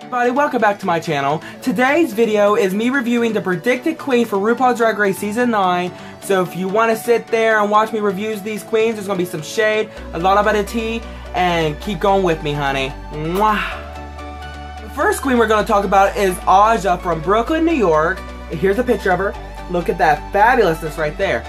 Everybody, welcome back to my channel. Today's video is me reviewing the predicted queen for RuPaul's Drag Race Season 9. So if you want to sit there and watch me review these queens, there's going to be some shade, a lot about tea, and keep going with me, honey. Mwah. The first queen we're going to talk about is Aja from Brooklyn, New York. Here's a picture of her. Look at that fabulousness right there.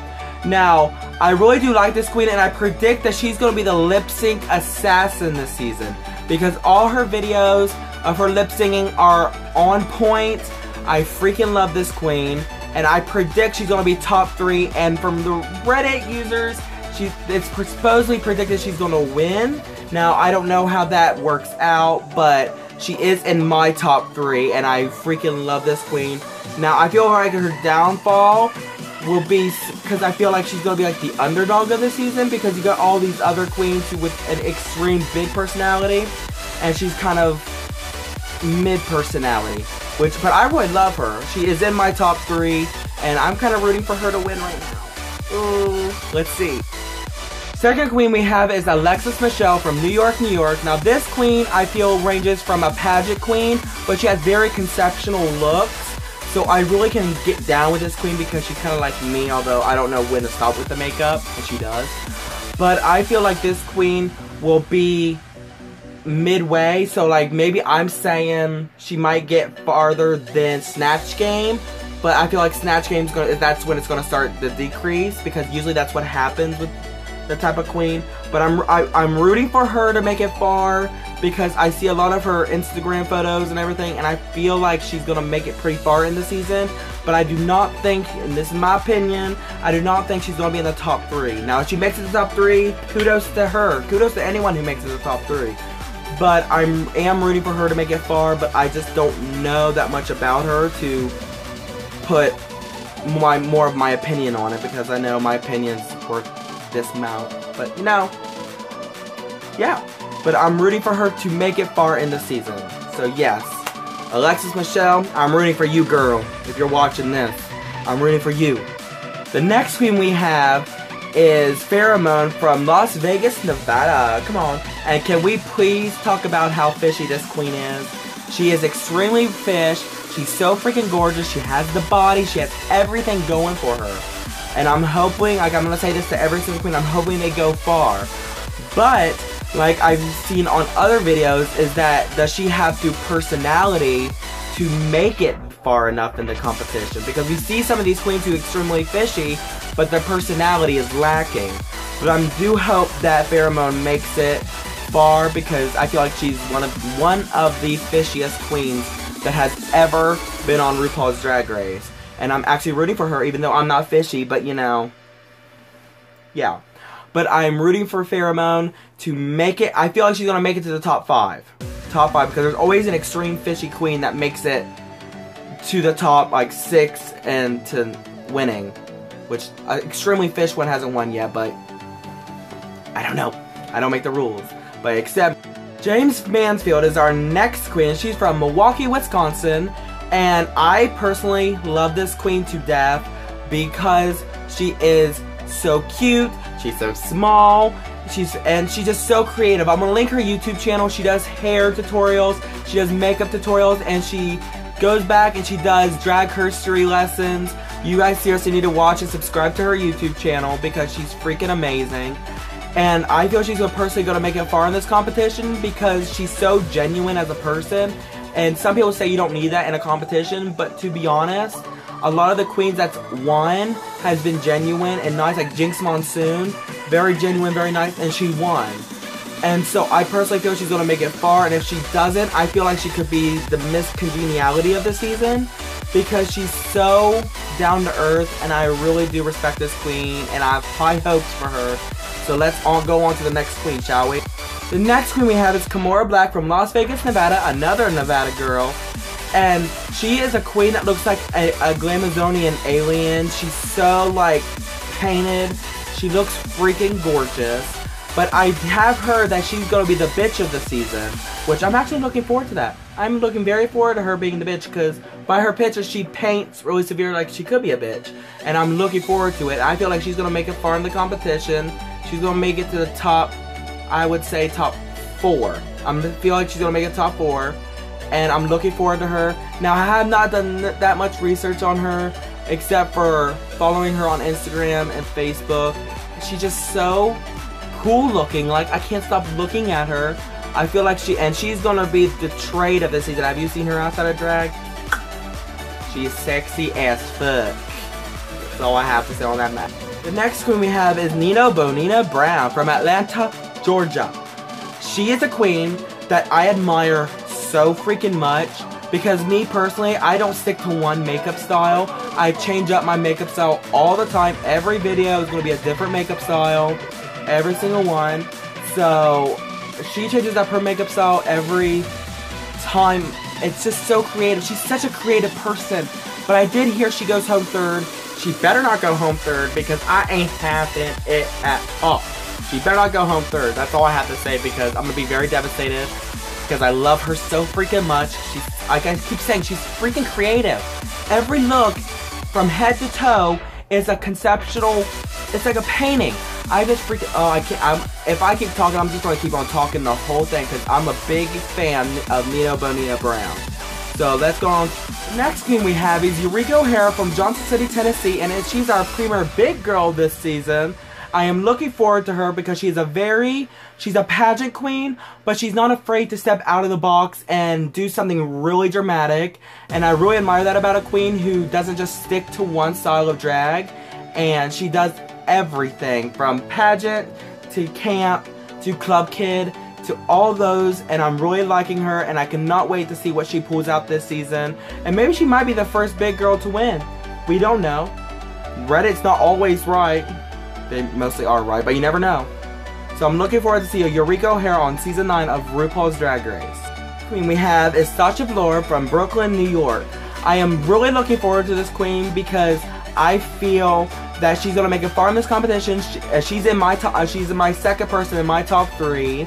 Now, I really do like this queen, and I predict that she's going to be the lip sync assassin this season, because all her videos of her lip singing are on point. I freaking love this queen, and I predict she's going to be top 3, and from the Reddit users, it's supposedly predicted she's going to win. Now, I don't know how that works out, but she is in my top 3, and I freaking love this queen. Now, I feel like her downfall will be because I feel like she's going to be like the underdog of the season, because you got all these other queens with an extreme big personality, and she's kind of mid personality, but I really love her. She is in my top 3, and I'm kind of rooting for her to win right now. Ooh, let's see. Second queen we have is Alexis Michelle from New York, New York. Now this queen I feel ranges from a pageant queen, but she has very conceptual looks. So I really can get down with this queen because she's kind of like me, although I don't know when to stop with the makeup, and she does. But I feel like this queen will be midway, so like maybe I'm saying she might get farther than Snatch Game, but I feel like Snatch Game's that's when it's gonna start the decrease, because usually that's what happens with the type of queen. But I'm rooting for her to make it far, because I see a lot of her Instagram photos and everything, and I feel like she's gonna make it pretty far in the season. But I do not think, and this is my opinion, I do not think she's gonna be in the top 3. Now if she makes it to the top 3, kudos to her. Kudos to anyone who makes it to the top 3. But I am rooting for her to make it far, but I just don't know that much about her to put more of my opinion on it, because I know my opinion's worth this amount. But you know, yeah. But I'm rooting for her to make it far in the season. So yes, Alexis Michelle, I'm rooting for you, girl. If you're watching this, I'm rooting for you. The next queen we have is Pheromone from Las Vegas, Nevada. Come on. And can we please talk about how fishy this queen is? She is extremely fish. She's so freaking gorgeous. She has the body. She has everything going for her. And I'm hoping, like I'm going to say this to every single queen, I'm hoping they go far. But like I've seen on other videos, is that does she have the personality to make it far enough in the competition? Because we see some of these queens who are extremely fishy, but their personality is lacking. But I do hope that Pheromone makes it far, because I feel like she's one of the fishiest queens that has ever been on RuPaul's Drag Race. And I'm actually rooting for her, even though I'm not fishy, but you know, yeah. But I'm rooting for Pheromone to make it. I feel like she's going to make it to the top 5. Top 5, because there's always an extreme fishy queen that makes it to the top, like 6 and to winning. Which, extremely fish one hasn't won yet, but I don't know. I don't make the rules. But except James Mansfield is our next queen. She's from Milwaukee, Wisconsin. And I personally love this queen to death, because she is so cute. She's so small, she's just so creative. I'm gonna link her YouTube channel. She does hair tutorials, she does makeup tutorials, and she goes back and she does drag history lessons. You guys seriously need to watch and subscribe to her YouTube channel, because she's freaking amazing. And I feel she's personally gonna make it far in this competition, because she's so genuine as a person. And some people say you don't need that in a competition, but to be honest, a lot of the queens that's won has been genuine and nice, like Jinx Monsoon, very genuine, very nice, and she won. And so I personally feel she's going to make it far, and if she doesn't, I feel like she could be the Miss Congeniality of the season, because she's so down to earth, and I really do respect this queen, and I have high hopes for her. So let's all go on to the next queen, shall we? The next queen we have is Kimora Black from Las Vegas, Nevada, another Nevada girl. And she is a queen that looks like a Glamazonian alien. She's so, like, painted. She looks freaking gorgeous. But I have heard that she's going to be the bitch of the season, which I'm actually looking forward to that. I'm looking very forward to her being the bitch, because by her pictures, she paints really severe like she could be a bitch. And I'm looking forward to it. I feel like she's going to make it far in the competition. She's going to make it to the top, I would say, top 4. I feel like she's going to make it top 4. and I'm looking forward to her. Now, I have not done that much research on her, except for following her on Instagram and Facebook. She's just so cool looking. Like, I can't stop looking at her. I feel like she's gonna be the trade of this season. Have you seen her outside of drag? She's sexy as fuck. That's all I have to say on that matter. The next queen we have is Nina Bonina Brown from Atlanta, Georgia. She is a queen that I admire so freaking much, because me personally, I don't stick to one makeup style. I change up my makeup style all the time. Every video is going to be a different makeup style, every single one. So she changes up her makeup style every time. It's just so creative. She's such a creative person. But I did hear she goes home third. She better not go home third, because I ain't having it at all. She better not go home third. That's all I have to say, because I'm going to be very devastated, because I love her so freaking much. She's, like I keep saying, she's freaking creative. Every look from head to toe is a conceptual, it's like a painting. I just freaking, if I keep talking, I'm just going to keep on talking the whole thing, because I'm a big fan of Nina Bonina Brown. So let's go on. The next queen we have is Eureka O'Hara from Johnson City, Tennessee, and she's our premier big girl this season. I am looking forward to her because she's a pageant queen, but she's not afraid to step out of the box and do something really dramatic. And I really admire that about a queen who doesn't just stick to one style of drag. And she does everything from pageant to camp to club kid to all those, and I'm really liking her, and I cannot wait to see what she pulls out this season. And maybe she might be the first big girl to win. We don't know. Reddit's not always right. They mostly are right, but you never know. So I'm looking forward to see Eureka O'Hara on season 9 of RuPaul's Drag Race. The queen we have is Sasha Velour from Brooklyn, New York. I am really looking forward to this queen because I feel that she's gonna make it far in this competition. She's in my second person in my top 3.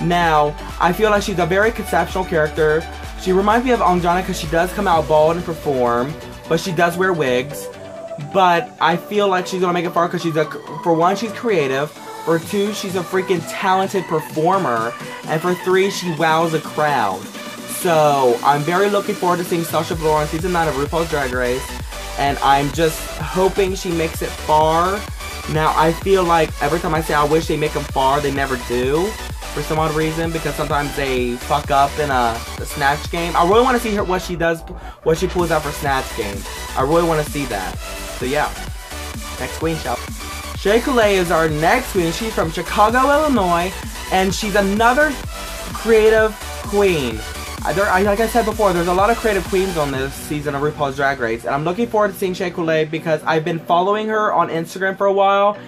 Now, I feel like she's a very conceptual character. She reminds me of Anjana because she does come out bald and perform, but she does wear wigs. But I feel like she's gonna make it far because for one, she's creative. For 2, she's a freaking talented performer. And for 3, she wows a crowd. So, I'm very looking forward to seeing Sasha Velour on season 9 of RuPaul's Drag Race. And I'm just hoping she makes it far. Now, I feel like every time I say I wish they make them far, they never do. For some odd reason, because sometimes they fuck up in a snatch game. I really want to see what she pulls out for snatch game. I really want to see that. So yeah, next queen, shall we? Shea Coulee is our next queen. She's from Chicago, Illinois, and she's another creative queen. Like I said before, there's a lot of creative queens on this season of RuPaul's Drag Race, and I'm looking forward to seeing Shea Coulee because I've been following her on Instagram for a while,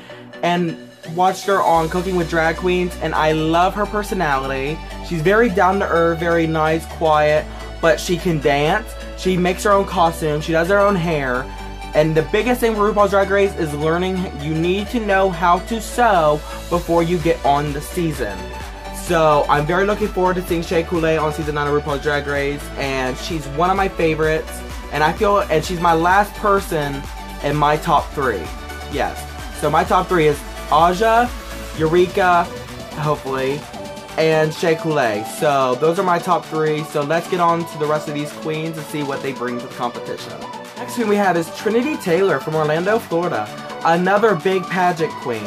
and watched her on Cooking with Drag Queens, and I love her personality. She's very down to earth, very nice, quiet, but she can dance. She makes her own costume. She does her own hair. And the biggest thing for RuPaul's Drag Race is learning you need to know how to sew before you get on the season. So I'm very looking forward to seeing Shea Coulee on season 9 of RuPaul's Drag Race, and she's one of my favorites. And she's my last person in my top 3. Yes. So my top 3 is Aja, Eureka, hopefully, and Shea Coulee. So those are my top 3. So let's get on to the rest of these queens and see what they bring to the competition. Next queen we have is Trinity Taylor from Orlando, Florida. Another big pageant queen,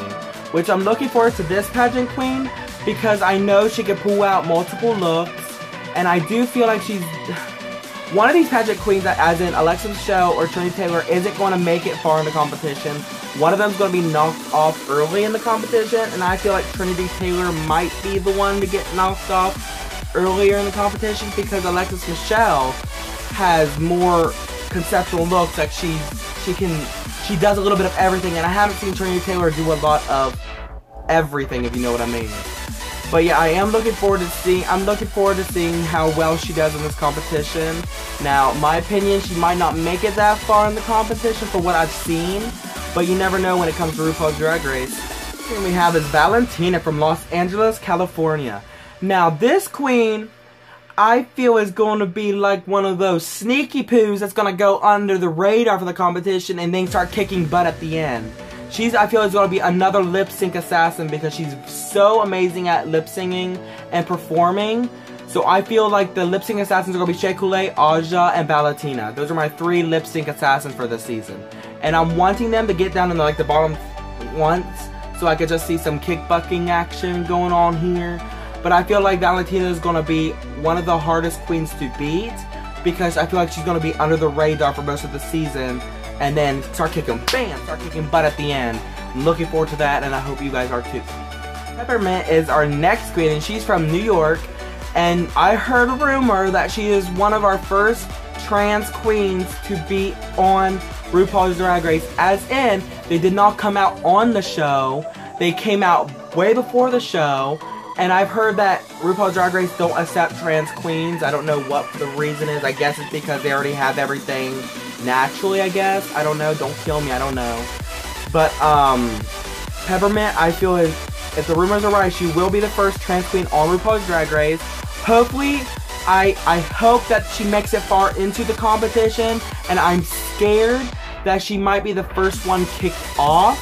which I'm looking forward to this pageant queen because I know she can pull out multiple looks, and I do feel like she's one of these pageant queens that, as in Alexa Michelle or Trinity Taylor, isn't going to make it far in the competition. One of them is going to be knocked off early in the competition, and I feel like Trinity Taylor might be the one to get knocked off earlier in the competition because Alexis Michelle has more conceptual looks. Like she does a little bit of everything, and I haven't seen Trinity Taylor do a lot of everything, if you know what I mean. But yeah, I am looking forward to seeing how well she does in this competition. Now, my opinion, she might not make it that far in the competition for what I've seen, but you never know when it comes to RuPaul's Drag Race. And we have is Valentina from Los Angeles, California. Now, this queen, I feel is going to be like one of those sneaky poos that's going to go under the radar for the competition and then start kicking butt at the end. I feel is going to be another lip sync assassin because she's so amazing at lip singing and performing. So So I feel like the lip sync assassins are going to be Shea Coulee, Aja, and Valentina. Those are my 3 lip sync assassins for this season. And I'm wanting them to get down in the bottom once, so I could just see some kickbucking action going on here. But I feel like Valentina is going to be one of the hardest queens to beat, because I feel like she's going to be under the radar for most of the season, and then start kicking butt at the end. I'm looking forward to that, and I hope you guys are too. Peppermint is our next queen, and she's from New York, and I heard a rumor that she is one of our first trans queens to be on RuPaul's Drag Race, as in, they did not come out on the show, they came out way before the show, and I've heard that RuPaul's Drag Race don't accept trans queens. I don't know what the reason is. I guess it's because they already have everything naturally, I guess. I don't know, don't kill me, I don't know. But, Peppermint, I feel if the rumors are right, she will be the first trans queen on RuPaul's Drag Race. Hopefully, I hope that she makes it far into the competition, and I'm scared that she might be the first one kicked off.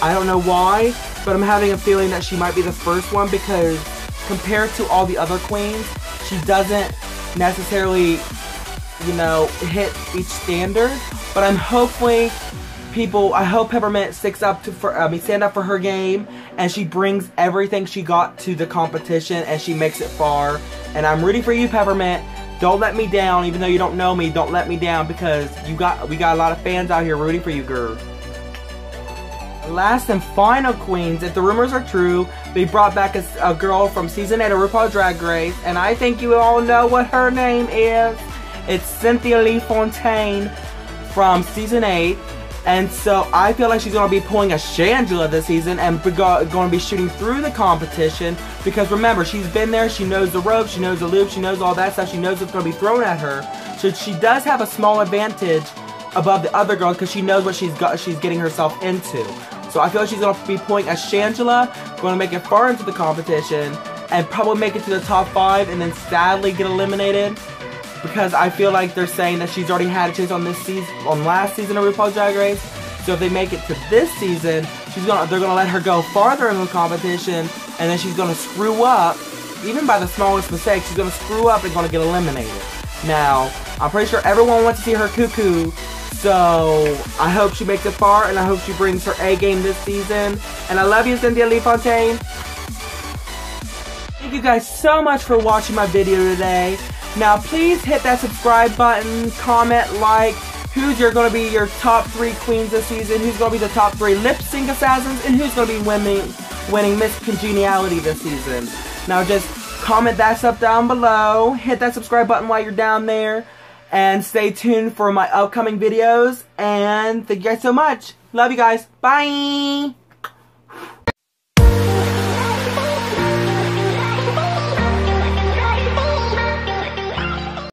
I don't know why, but I'm having a feeling that she might be the first one, because compared to all the other queens, she doesn't necessarily, you know, hit each standard. But I'm hopefully I hope Peppermint stand up for her game, and she brings everything she got to the competition, and she makes it far. And I'm rooting for you, Peppermint. Don't let me down, even though you don't know me. Don't let me down, because we got a lot of fans out here rooting for you, girl. Last and final queens, if the rumors are true, they brought back a girl from season 8 of RuPaul's Drag Race, and I think you all know what her name is. It's Cynthia Lee Fontaine from season 8. And so I feel like she's going to be pulling a Shangela this season and going to be shooting through the competition, because remember, she's been there, she knows the ropes, she knows the loop, she knows all that stuff, she knows what's going to be thrown at her. So she does have a small advantage above the other girls, because she knows what she's getting herself into. So I feel like she's going to be pulling a Shangela, going to make it far into the competition, and probably make it to the top 5, and then sadly get eliminated. Because I feel like they're saying that she's already had a chance on last season of RuPaul's Drag Race. So if they make it to this season, they're gonna let her go farther in the competition, and then she's gonna screw up, even by the smallest mistake. She's gonna screw up and gonna get eliminated. Now, I'm pretty sure everyone wants to see her cuckoo, so I hope she makes it far, and I hope she brings her A game this season. And I love you, Cynthia Lee Fontaine. Thank you guys so much for watching my video today. Now, please hit that subscribe button, comment, like, who's going to be your top 3 queens this season, who's going to be the top 3 lip sync assassins, and who's going to be winning Miss Congeniality this season. Now, just comment that stuff down below, hit that subscribe button while you're down there, and stay tuned for my upcoming videos, and thank you guys so much. Love you guys. Bye!